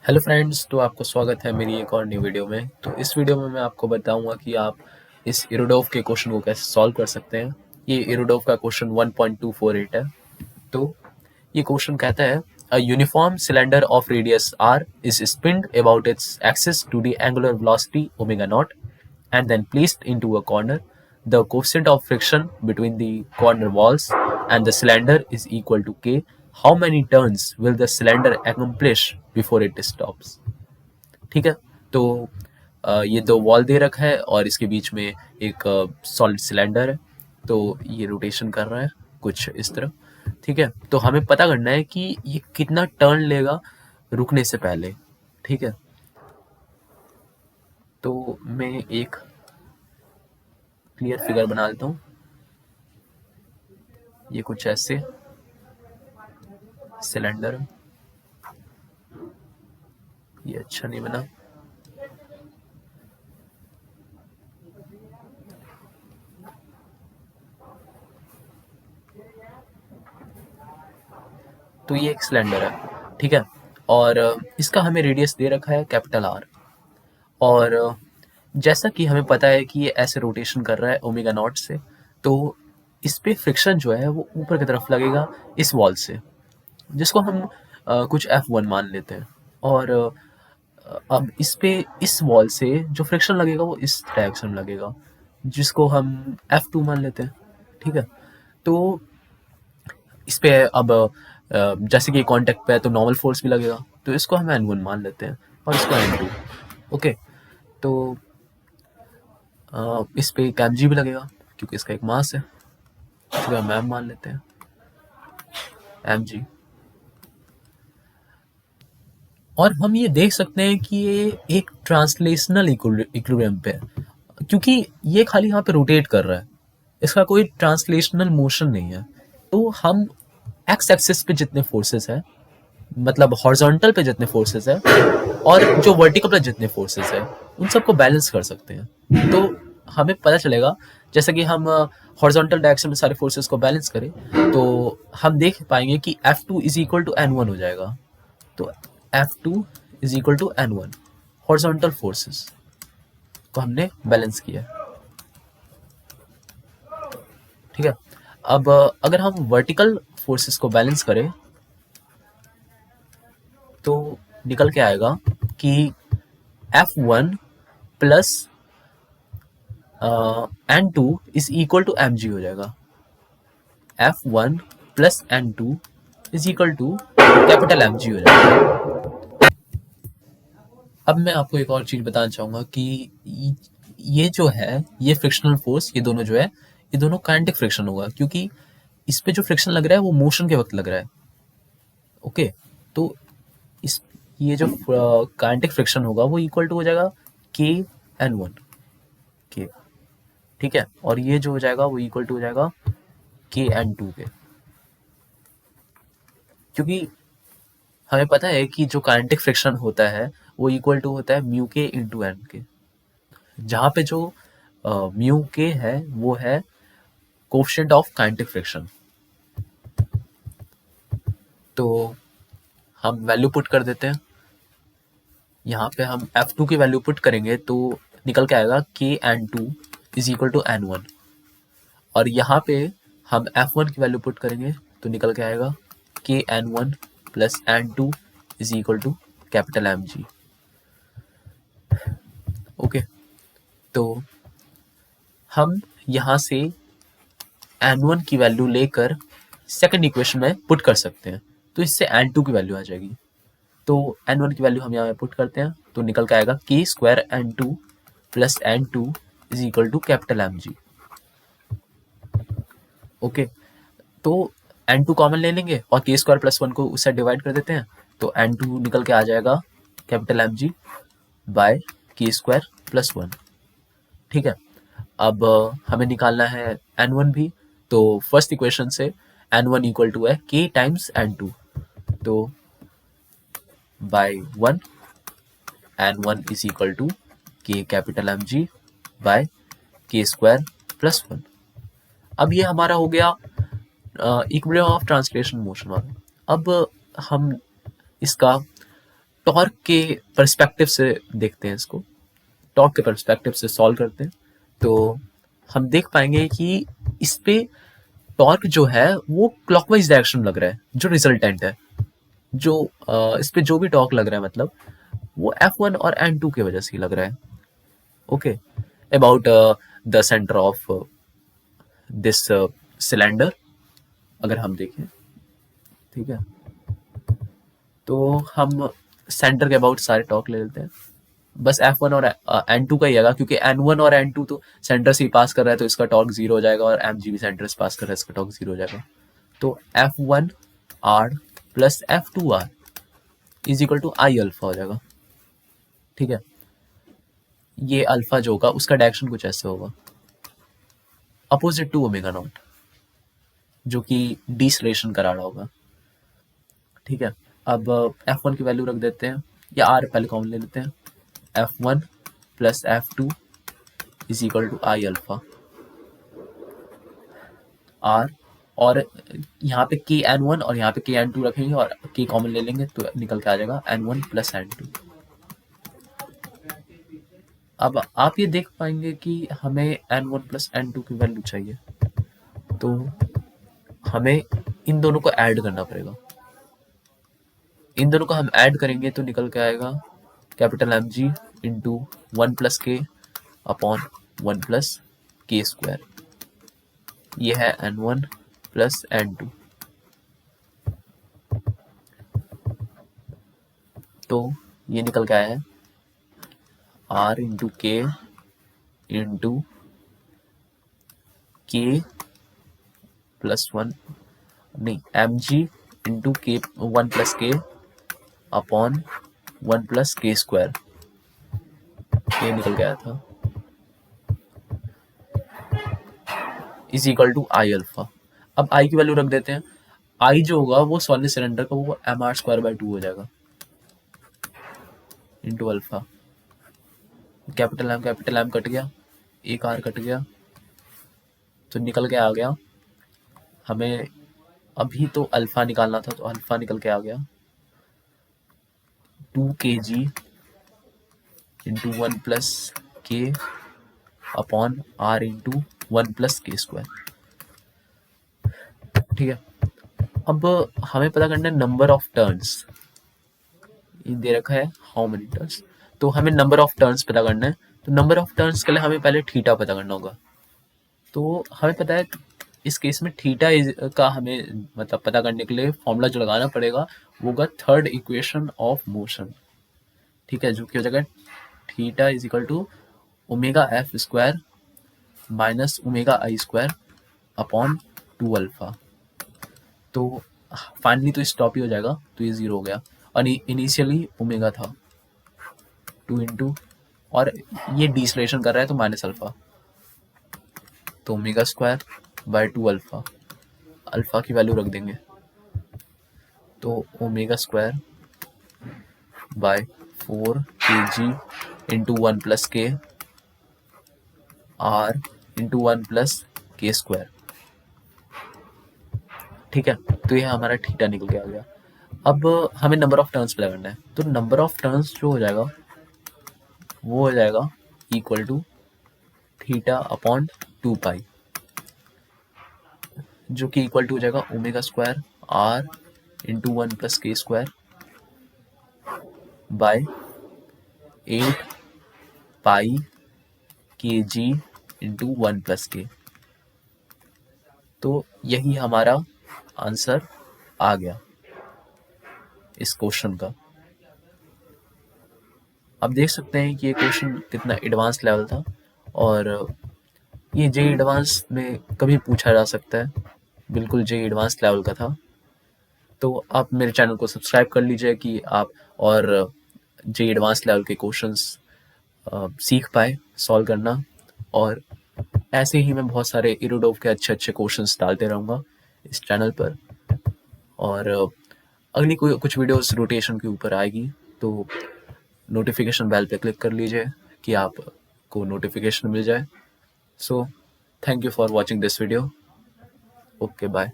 Hello friends, तो आपको स्वागत है मेरी एक और नई वीडियो में। तो इस वीडियो में मैं आपको बताऊंगा कि आप इस इरोडोव के क्वेश्चन को कैसे सॉल्व कर सकते हैं। ये इरोडोव का क्वेश्चन 1.248 है। तो ये क्वेश्चन कहता है a uniform cylinder of radius r is spinned about its axis to the angular velocity omega naught and then placed into a corner. The coefficient of friction between the corner walls and the cylinder is equal to k. How many turns will the cylinder accomplish before it stops? ठीक है। तो ये दो wall दे रखा है और इसके बीच में एक सॉलिड सिलेंडर है। तो ये रोटेशन कर रहा है कुछ इस तरह। ठीक है, तो हमें पता करना है कि ये कितना टर्न लेगा रुकने से पहले। ठीक है, तो मैं एक क्लियर फिगर बना लेता हूँ। ये कुछ ऐसे सिलेंडर है। ये अच्छा नहीं बना। तो ये एक सिलेंडर है। ठीक है, और इसका हमें रेडियस दे रखा है कैपिटल आर। और जैसा कि हमें पता है कि ये ऐसे रोटेशन कर रहा है ओमेगा नॉट से, तो इस पे फ्रिक्शन जो है वो ऊपर की तरफ लगेगा इस वॉल से, जिसको हम कुछ F1 मान लेते हैं। और अब इस पे इस वॉल से जो फ्रिक्शन लगेगा वो इस डायरेक्शन में लगेगा, जिसको हम F2 मान लेते हैं। ठीक है, तो इस पे अब जैसे कि कांटेक्ट पे है तो नॉर्मल फोर्स भी लगेगा, तो इसको हम N1 मान लेते हैं और इसको N2। ओके, तो इस पे एक mg भी लगेगा क्योंकि इसका एक मास है, इसको हम m मान लेते हैं mg। और हम ये देख सकते हैं कि ये एक ट्रांसलेशनल इक्विलिब्रियम पे है, क्योंकि ये खाली यहाँ पे रोटेट कर रहा है, इसका कोई ट्रांसलेशनल मोशन नहीं है। तो हम एक्स एक्सिस पे जितने फोर्सेस है, मतलब हॉरिजॉन्टल पे जितने फोर्सेस है और जो वर्टिकल पे जितने फोर्सेस है, उन सबको बैलेंस कर सकते हैं। तो हमें पता चलेगा, जैसे कि हम हॉरिजॉन्टल डायरेक्शन में सारे फोर्सेस को बैलेंस करें तो हम देख पाएंगे कि F2 is equal to N1 हो जाएगा। तो F2 is equal to N1, horizontal forces को हमने बैलेंस किया। ठीक है, अब अगर हम वर्टिकल फोर्सेस को बैलेंस करें तो निकल के आएगा कि F1 plus N2 is equal to mg हो जाएगा। F1 plus N2 is equal to capital mg हो जाएगा। अब मैं आपको एक और चीज बताना चाहूंगा कि ये जो है, ये फ्रिक्शनल फोर्स, ये दोनों जो है, ये दोनों काइनेटिक फ्रिक्शन होगा, क्योंकि इस पे जो फ्रिक्शन लग रहा है वो मोशन के वक्त लग रहा है। ओके, तो इस ये जो काइनेटिक फ्रिक्शन होगा वो इक्वल टू हो जाएगा के N1 के। ठीक है, और ये जो हो जाएगा वो इक्वल टू हो जाएगा के N2 के, क्योंकि हमें पता है कि जो काइनेटिक फ्रिक्शन होता है वो इक्वल टू होता है म्यू के इंटू एन के, जहाँ पे जो म्यू के है वो है कोफिशिएंट ऑफ काइनेटिक फ्रिक्शन। तो हम वैल्यू पुट कर देते हैं। यहाँ पे हम F2 की वैल्यू पुट करेंगे तो निकल के आएगा के N2 is equal to N1, और यहाँ पे हम F1 की वैल्यू पुट करेंगे तो निकल के आएगा के N1 plus N2 is equal to capital mg। Okay, तो हम यहाँ से N1 की वैल्यू लेकर सेकंड इक्वेशन में पुट कर सकते हैं, तो इससे N2 की वैल्यू आ जाएगी। तो N1 की वैल्यू हम यहाँ पे पुट करते हैं तो निकल के आएगा के square N2 plus N2 is equal to capital mg। Okay, तो N2 कॉमन ले लेंगे और के स्क्वायर प्लस 1 को उससे डिवाइड कर देते हैं, तो N2 निकल के आ जाएगा capital mg by k square plus 1। ठीक है, अब हमें निकालना है N1 भी। तो फर्स्ट इक्वेशन से N1 इक्वल टू है k टाइम्स N2, तो by 1 N1 is equal to k capital mg by k square plus 1। अब ये हमारा हो गया इक्विलिब्रियम ऑफ ट्रांसलेशन मोशन वाला। अब हम इसका टॉर्क के पर्सपेक्टिव से देखते हैं इसको, टॉर्क के पर्सपेक्टिव से सॉल्व करते हैं, तो हम देख पाएंगे कि इस पे टॉर्क जो है वो क्लॉकवाइज डायरेक्शन लग रहा है, जो रिजल्टेंट है, जो इस पे जो भी टॉर्क लग रहा है मतलब वो F1 और N2 की वजह से ही लग रहा है। Okay, about the centre of this cylinder अगर हम देखें, ठीक है, तो हम सेंटर के अबाउट सारे टॉर्क ले लेते हैं, बस F1 और N2 का ही आएगा, क्योंकि N1 और N2 तो सेंटर से ही पास कर रहा है तो इसका टॉर्क 0 हो जाएगा, और Mg भी सेंटर से पास कर रहा है, इसका टॉर्क 0 हो जाएगा। तो F1R plus F2R is equal to I alpha हो जाएगा। ठीक है, ये अल्फा जो होगा उसका डायरेक्शन कुछ ऐसे होगा, अपोजिट टू ओमेगा नॉट, जो कि डिसलेशन करा रहा होगा। ठीक है, अब F1 की वैल्यू रख देते हैं, या R पहले कॉमन ले लेते हैं, F1 plus F2 is equal to I alpha R, और यहाँ पे KN1 और यहाँ पे KN2 रखेंगे और K कॉमन ले लेंगे तो निकल के आ जाएगा N1 प्लस N2। अब आप ये देख पाएंगे कि हमें N1 प्लस N2 की वैल्यू चाहिए, तो हमें इन दोनों को ऐड करना पड़ेगा। इन दोनों को हम ऐड करेंगे तो निकल के आएगा कैपिटल Mg इंटू 1 प्लस के अपॉन 1 प्लस के स्क्वायर, ये है N1 प्लस N2। तो ये निकल के आया है R इंटू के इंटू के प्लस 1, नहीं Mg इंटू के 1 प्लस के अपॉन 1 प्लस के स्क्वायर, ये निकल गया था, is equal to I alpha. अब आई की वैल्यू रख देते हैं, आई जो होगा वो सॉलिड सिलेंडर का वो mr²/2 हो जाएगा into alpha, capital M cut गया, एक आर कट गया, तो निकल के आ गया, हमें अभी तो अल्फा निकालना था तो अल्फा निकल के आ गया 2 kg इंटू 1 प्लस के upon are into 1 plus k square. ठीक है, अब हमें पता करना है नंबर ऑफ टर्न्स, दे रखा है हाउ मेनी टर्न्स, तो हमें नंबर ऑफ टर्न्स पता करना है। तो नंबर ऑफ टर्न्स के लिए हमें पहले थीटा पता करना होगा, तो हमें पता है इस केस में थीटा का हमें मतलब पता करने के लिए फॉर्मूला जो लगाना पड़ेगा वो होगा थर्ड इक्वेशन ऑफ मोशन। ठीक है, जो कि हो जाएगा theta is equal to omega F square minus omega I square upon 2 alpha. तो फाइनली तो स्टॉप ही हो जाएगा, तो ये 0 हो गया, और इनिशियली ओमेगा था 2 इंटू, और ये डिसलेशन कर रहा है तो माइनस अल्फा, तो omega square by 2 alpha, alpha की वैल्यू रख देंगे, तो omega square by 4 kg into 1 plus के are into 1 plus k square. ठीक है, तो ये हमारा थीटा निकल के आ गया। अब हमें नंबर ऑफ टर्न्स पता करना है, तो नंबर ऑफ टर्न्स जो हो जाएगा वो हो जाएगा equal to theta upon 2 pi, जो कि इक्वल टू हो जाएगा omega square R into 1 plus k square by 8 pi k g into 1 plus के। तो यही हमारा आंसर आ गया इस क्वेश्चन का। आप देख सकते हैं कि ये क्वेश्चन कितना एडवांस लेवल था, और ये जेईई एडवांस में कभी पूछा जा सकता है, बिल्कुल जेईई एडवांस लेवल का था। तो आप मेरे चैनल को सब्सक्राइब कर लीजिए कि आप और जेईई एडवांस लेवल के क्वेश्चंस सीख पाए सॉल्व करना, और ऐसे ही मैं बहुत सारे इरोडोव के अच्छे अच्छे क्वेश्चंस डालते रहूँगा इस चैनल पर। और अगली कुछ वीडियोस रोटेशन के ऊपर आएगी, तो नोटिफिकेशन बेल पे क्लिक कर लीजिए कि आपको नोटिफिकेशन मिल जाए। So thank you for watching this video. Okay, bye.